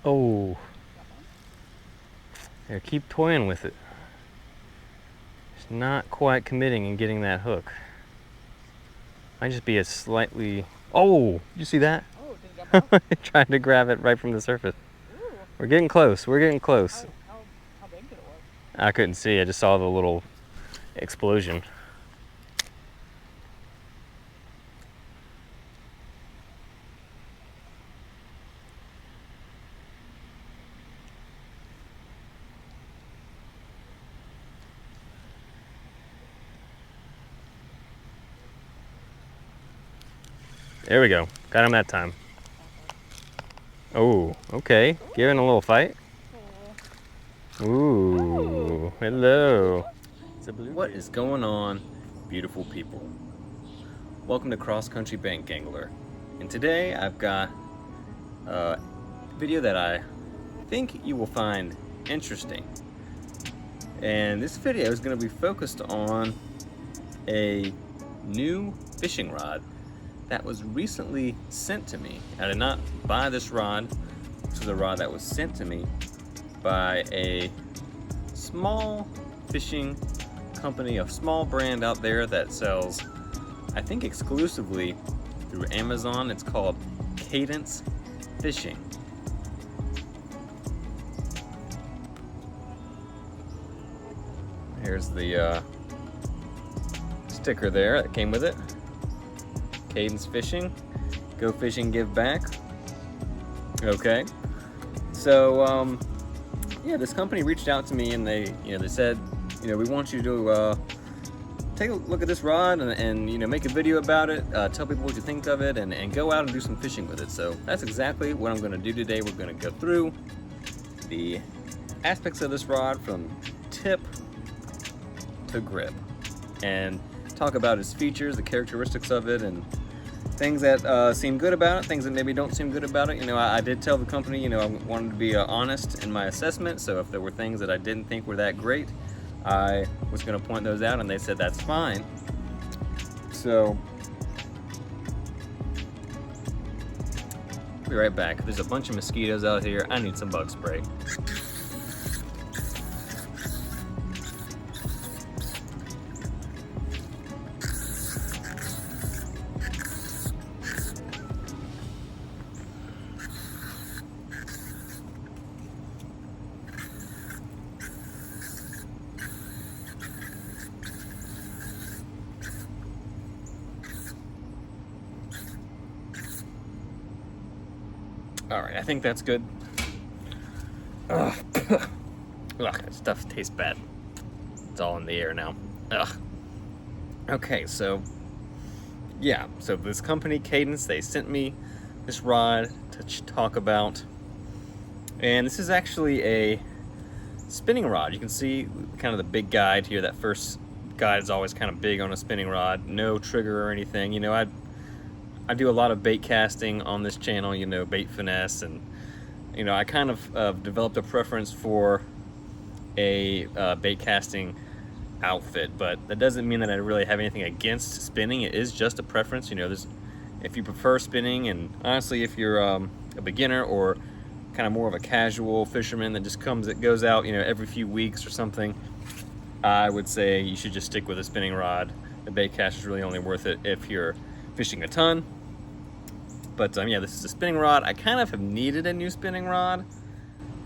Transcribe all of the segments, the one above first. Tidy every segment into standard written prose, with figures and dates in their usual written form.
Oh, there, keep toying with it. It's not quite committing and getting that hook. Might just be a slightly. Oh, you see that? Oh, did it jump off? Trying to grab it right from the surface. Ooh. We're getting close. We're getting close. How big did it work? I couldn't see. I just saw the little explosion. There we go. Got him that time. Oh, okay. Giving a little fight. Ooh, hello. What is going on, beautiful people? Welcome to Cross Country Bank Angler. And today I've got a video that I think you will find interesting. And this video is going to be focused on a new fishing rod that was recently sent to me. I did not buy this rod. This was a rod that was sent to me by a small fishing company, a small brand out there that sells, I think, exclusively through Amazon. It's called Cadence Fishing. Here's the sticker there that came with it. Cadence Fishing, go fishing, give back. Okay, so yeah, this company reached out to me and they said, we want you to take a look at this rod and make a video about it, tell people what you think of it, and go out and do some fishing with it. So that's exactly what I'm going to do today. We're going to go through the aspects of this rod from tip to grip and talk about its features, the characteristics of it, and things that seem good about it, things that maybe don't seem good about it. I did tell the company, I wanted to be honest in my assessment, so if there were things that I didn't think were that great, I was going to point those out, and they said that's fine. So, I'll be right back. There's a bunch of mosquitoes out here. I need some bug spray. All right, I think that's good. Ugh, that stuff tastes bad. It's all in the air now. Ugh. Okay, so yeah, so this company, Cadence, they sent me this rod to talk about. And this is actually a spinning rod. You can see kind of the big guide here. That first guide is always kind of big on a spinning rod. No trigger or anything. I do a lot of bait casting on this channel, bait finesse, and I kind of developed a preference for a bait casting outfit, but that doesn't mean that I really have anything against spinning. It is just a preference. If you prefer spinning, and honestly, if you're a beginner or kind of more of a casual fisherman that just goes out, every few weeks or something, I would say you should just stick with a spinning rod. The bait cast is really only worth it if you're fishing a ton. But yeah, this is a spinning rod. I kind of have needed a new spinning rod.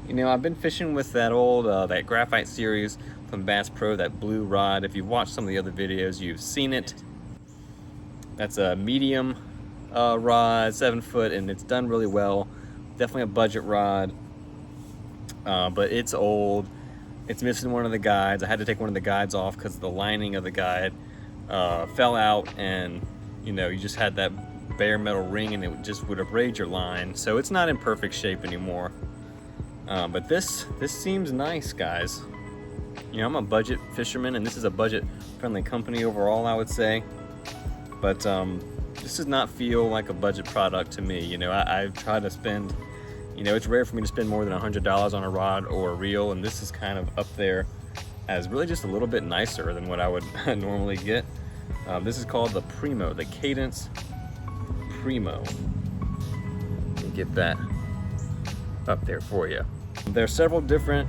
I've been fishing with that old, that graphite series from Bass Pro, that blue rod. If you've watched some of the other videos, you've seen it. That's a medium rod, 7 foot, and it's done really well. Definitely a budget rod, but it's old. It's missing one of the guides. I had to take one of the guides off because the lining of the guide fell out, and you just had that bare metal ring and it just would abrade your line. So it's not in perfect shape anymore. But this seems nice, guys. I'm a budget fisherman, and this is a budget friendly company overall, I would say. But this does not feel like a budget product to me. I try to spend, it's rare for me to spend more than $100 on a rod or a reel, and this is kind of up there as really just a little bit nicer than what I would normally get. This is called the Primo, the Cadence PRIMO. Let me get that up there for you. There are several different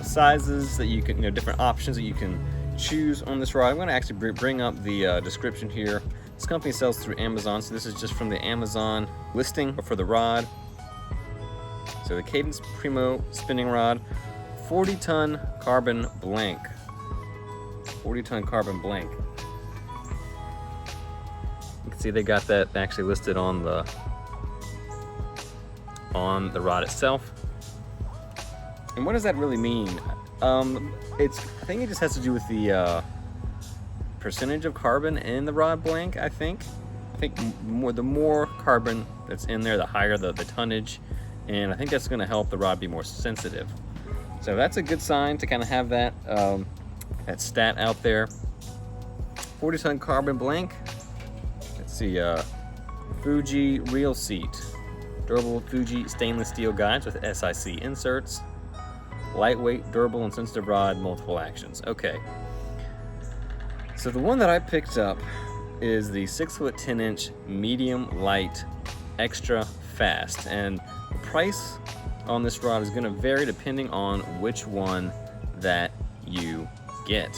sizes that you can, different options that you can choose on this rod. I'm going to actually bring up the description here. This company sells through Amazon, so this is just from the Amazon listing for the rod. So the Cadence PRIMO spinning rod, 40-ton carbon blank. 40-ton carbon blank. You can see they got that actually listed on the rod itself. And what does that really mean? I think it just has to do with the percentage of carbon in the rod blank. I think the more carbon that's in there, the higher the tonnage, and I think that's going to help the rod be more sensitive. So that's a good sign to kind of have that that stat out there. 40-ton carbon blank. Let's see, Fuji reel seat, durable Fuji stainless steel guides with SIC inserts. Lightweight, durable, and sensitive rod, multiple actions. Okay. So the one that I picked up is the 6-foot 10-inch medium light extra fast, and the price on this rod is going to vary depending on which one that you get.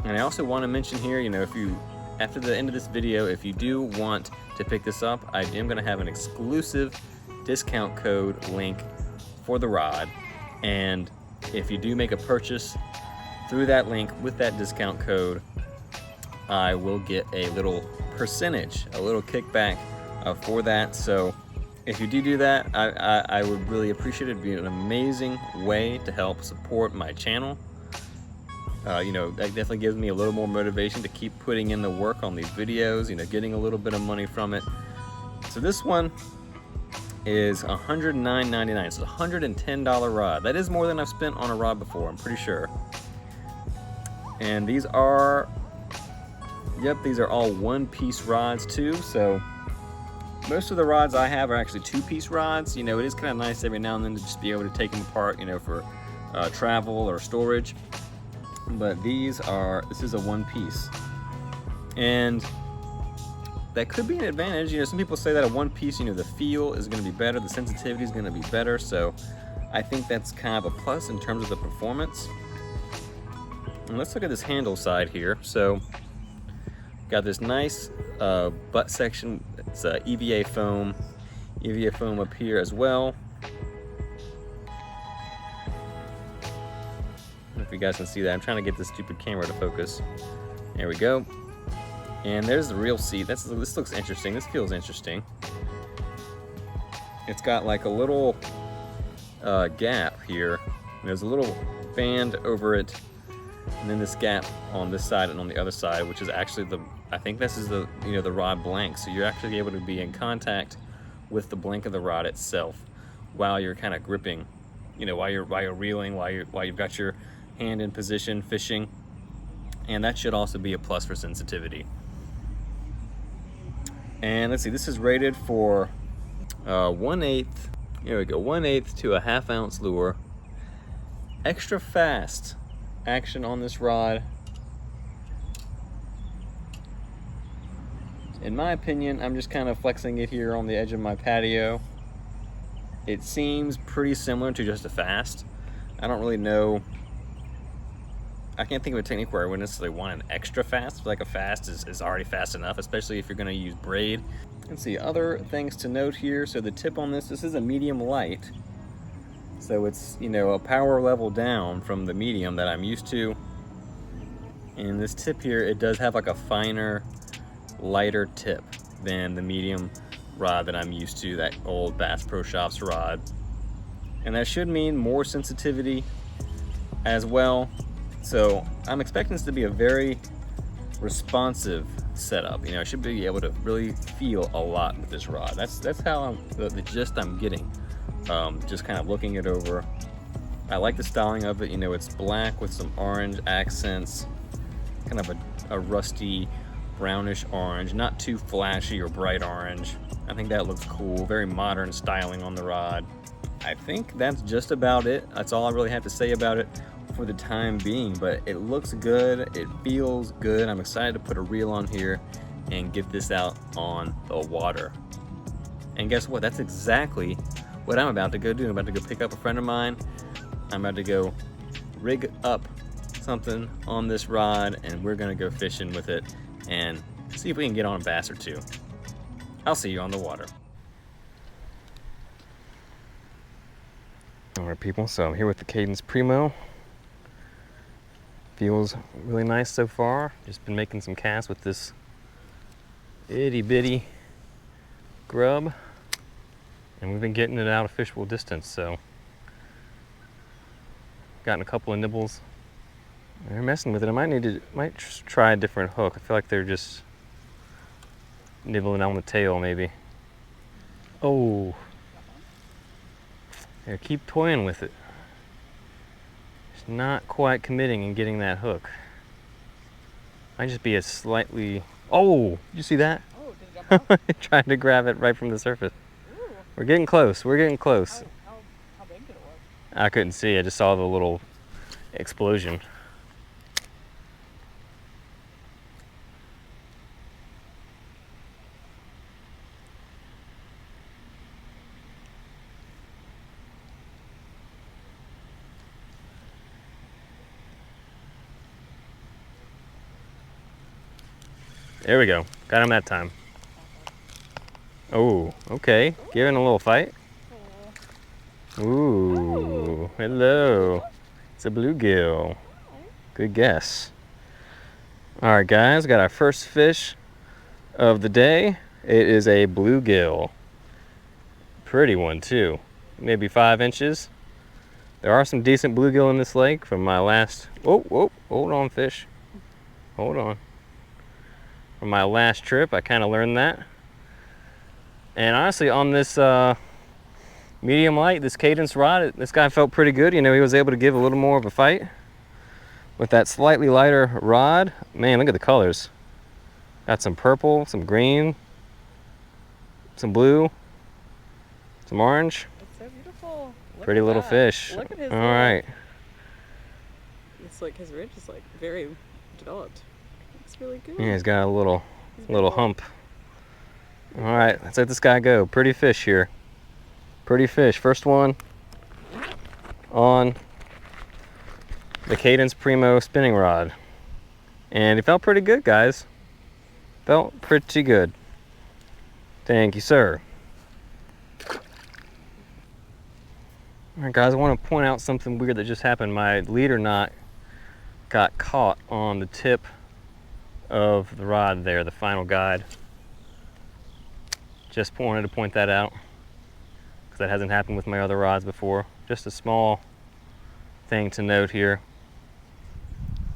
And I also want to mention here, if you, after the end of this video, if you do want to pick this up, I am going to have an exclusive discount code link for the rod. And if you do make a purchase through that link with that discount code, I will get a little percentage, a little kickback for that. So if you do that, I would really appreciate it. It'd be an amazing way to help support my channel. That definitely gives me a little more motivation to keep putting in the work on these videos, getting a little bit of money from it. So this one is $109.99. It's a $110 rod. That is more than I've spent on a rod before, I'm pretty sure. And these are, these are all one-piece rods too. So most of the rods I have are actually two-piece rods. It is kind of nice every now and then to just be able to take them apart, for travel or storage. But this is a one-piece. And that could be an advantage. Some people say that a one piece, the feel is going to be better, the sensitivity is going to be better. So I think that's kind of a plus in terms of the performance. And let's look at this handle side here. So got this nice butt section. It's EVA foam up here as well. I don't know if you guys can see that. I'm trying to get this stupid camera to focus. There we go. And there's the reel seat. This looks interesting. This feels interesting. It's got like a little gap here. There's a little band over it, and then this gap on this side and on the other side, which is actually I think this is the rod blank. So you're actually able to be in contact with the blank of the rod itself while you're kind of gripping, while you're reeling, while you've got your hand in position fishing, and that should also be a plus for sensitivity. And let's see, this is rated for 1/8, here we go, 1/8 to a 1/2 ounce lure. Extra fast action on this rod. In my opinion, I'm just kind of flexing it here on the edge of my patio. It seems pretty similar to just a fast. I don't really know. I can't think of a technique where I would necessarily want an extra fast. Like a fast is already fast enough, especially if you're going to use braid. Let's see, other things to note here. So the tip on this is a medium light. So it's, a power level down from the medium that I'm used to. And this tip here, it does have like a finer, lighter tip than the medium rod that I'm used to, that old Bass Pro Shops rod. And that should mean more sensitivity as well. So I'm expecting this to be a very responsive setup. I should be able to really feel a lot with this rod. That's how the gist I'm getting. Just kind of looking it over. I like the styling of it. It's black with some orange accents, kind of a rusty brownish orange, not too flashy or bright orange. I think that looks cool. Very modern styling on the rod. I think that's just about it. That's all I really have to say about it for the time being, but it looks good, it feels good. I'm excited to put a reel on here and get this out on the water. And guess what? That's exactly what I'm about to go do. I'm about to go pick up a friend of mine. I'm about to go rig up something on this rod, and we're gonna go fishing with it and see if we can get on a bass or two. I'll see you on the water. Alright people, so I'm here with the Cadence PRIMO. Feels really nice so far. Just been making some casts with this itty bitty grub, and we've been getting it out of fishable distance, so gotten a couple of nibbles. They're messing with it. I might try a different hook. I feel like they're just nibbling on the tail maybe. Oh, yeah, keep toying with it. Just not quite committing and getting that hook. Might just be a slightly. Oh, did you see that? Oh, did it jump off? Trying to grab it right from the surface. Ooh. We're getting close. We're getting close. How big did it was? I couldn't see. I just saw the little explosion. There we go. Got him that time. Oh, okay. Giving a little fight. Ooh, hello. It's a bluegill. Good guess. All right, guys, got our first fish of the day. It is a bluegill. Pretty one, too. Maybe 5 inches. There are some decent bluegill in this lake from my last... Whoa, hold on, fish. Hold on. From my last trip, I kind of learned that. And honestly, on this medium light, this Cadence rod, this guy felt pretty good. You know, he was able to give a little more of a fight. With that slightly lighter rod, man, look at the colors. Got some purple, some green, some blue, some orange. It's so beautiful. Look Pretty at little that. fish. Look at his All right. It's like his ridge is like very developed. It's really good. Yeah, he's got a little beautiful. hump. All right, let's let this guy go. Pretty fish here. Pretty fish. First one on the Cadence PRIMO spinning rod. And he felt pretty good, guys. Felt pretty good. Thank you, sir. All right, guys, I want to point out something weird that just happened. My leader knot got caught on the tip of the rod there, the final guide. Just wanted to point that out because that hasn't happened with my other rods before. Just a small thing to note here.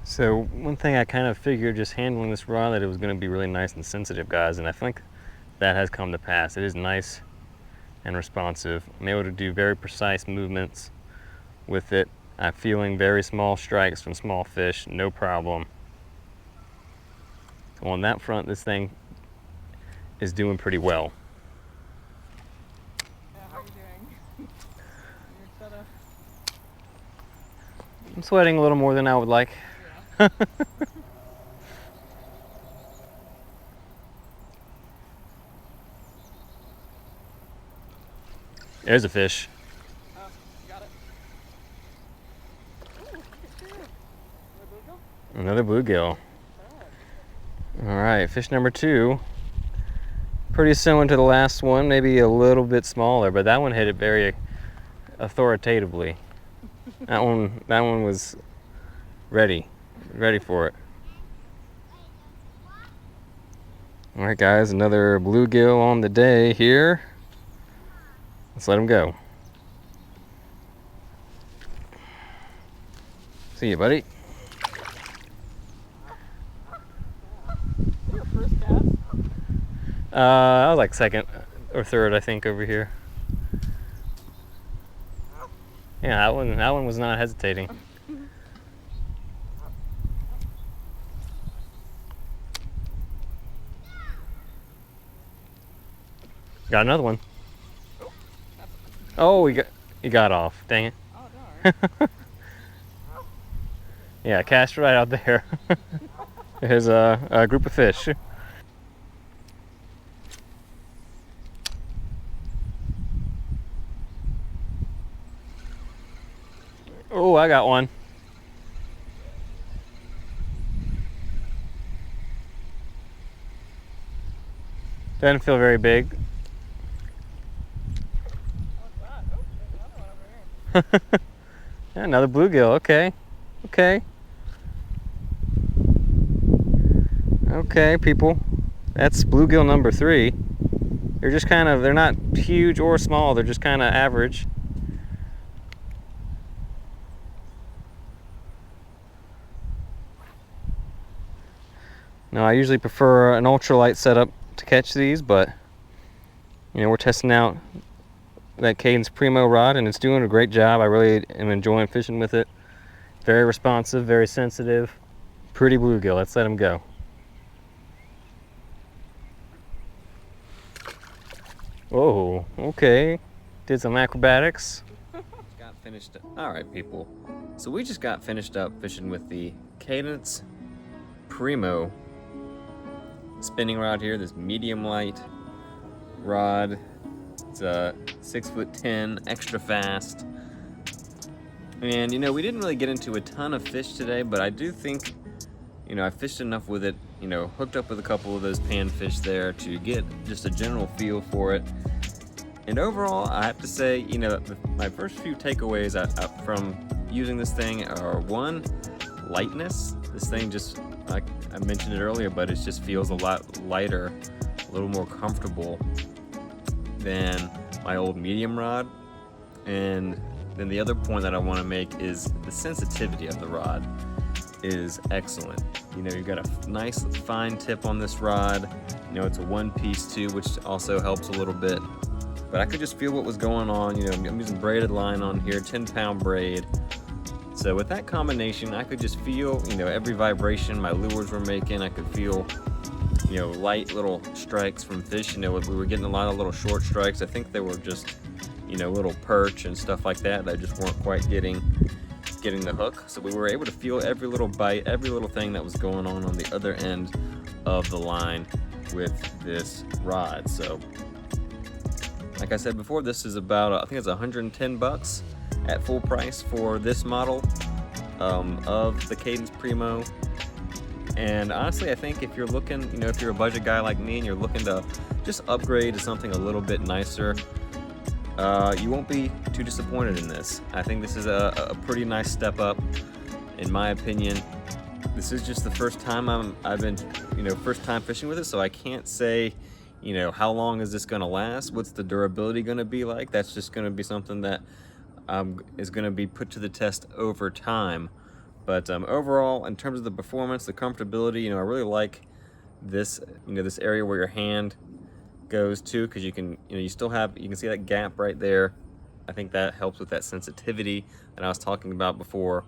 So one thing I kind of figured just handling this rod that it was going to be really nice and sensitive, guys, and I think that has come to pass. It is nice and responsive. I'm able to do very precise movements with it. I'm feeling very small strikes from small fish, no problem. So on that front, this thing is doing pretty well. Yeah, how are you doing? You're kinda... I'm sweating a little more than I would like. Yeah. There's a fish. Oh, you got it. Ooh, look at you. Another bluegill. Good. All right, fish number 2. Pretty similar to the last one, maybe a little bit smaller, but that one hit it very authoritatively. that one was ready for it. All right, guys, another bluegill on the day here. Let's let him go. See you, buddy. Your first cast? I was like second or third, I think, over here. Yeah, that one was not hesitating. Got another one. Oh, he got off. Dang it. Oh, darn. Yeah, cast right out there. There's a group of fish. I got one. Doesn't feel very big. What's that? Oh, there's another one over here. Yeah, another bluegill. Okay. Okay. Okay, people. That's bluegill number 3. They're just kind of, they're not huge or small. They're just kind of average. Now, I usually prefer an ultralight setup to catch these, but you know, we're testing out that Cadence PRIMO rod and it's doing a great job. I really am enjoying fishing with it. Very responsive, very sensitive. Pretty bluegill. Let's let him go. Oh, okay. Did some acrobatics. Got finished. All right, people. So we just got finished up fishing with the Cadence PRIMO spinning rod here. This medium light rod. It's a 6'10", extra fast. And you know, we didn't really get into a ton of fish today, but I do think, you know, I fished enough with it, you know, hooked up with a couple of those panfish there to get just a general feel for it. And overall, I have to say, you know, my first few takeaways from using this thing are, one, lightness. This thing just, like I mentioned it earlier, but it just feels a lot lighter, a little more comfortable than my old medium rod. And then the other point that I want to make is the sensitivity of the rod is excellent. You know, you've got a nice fine tip on this rod. You know, it's a one piece too, which also helps a little bit. But I could just feel what was going on. You know, I'm using braided line on here, 10-pound braid. So with that combination, I could just feel, you know, every vibration my lures were making. I could feel, you know, light little strikes from fish. You know, we were getting a lot of little short strikes. I think they were just, you know, little perch and stuff like that that just weren't quite getting the hook. So we were able to feel every little bite, every little thing that was going on the other end of the line with this rod. So like I said before, this is about, I think it's 110 bucks at full price for this model of the Cadence PRIMO. And honestly, I think if you're looking, you know, if you're a budget guy like me and you're looking to just upgrade to something a little bit nicer, you won't be too disappointed in this. I think this is a pretty nice step up, in my opinion. This is just the first time I've been, you know, first time fishing with it, so I can't say, you know, how long is this gonna last? What's the durability gonna be like? That's just gonna be something that is gonna be put to the test over time. But overall, in terms of the performance, the comfortability, you know, I really like this, you know, this area where your hand goes to, because you can, you know, you still have, you can see that gap right there. I think that helps with that sensitivity that I was talking about before.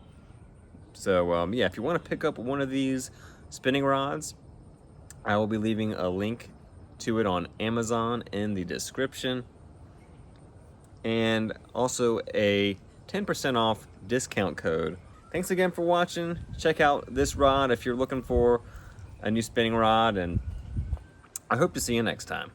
So yeah, if you want to pick up one of these spinning rods, I will be leaving a link to it on Amazon in the description, and also a 10% off discount code. Thanks again for watching. Check out this rod if you're looking for a new spinning rod, and I hope to see you next time.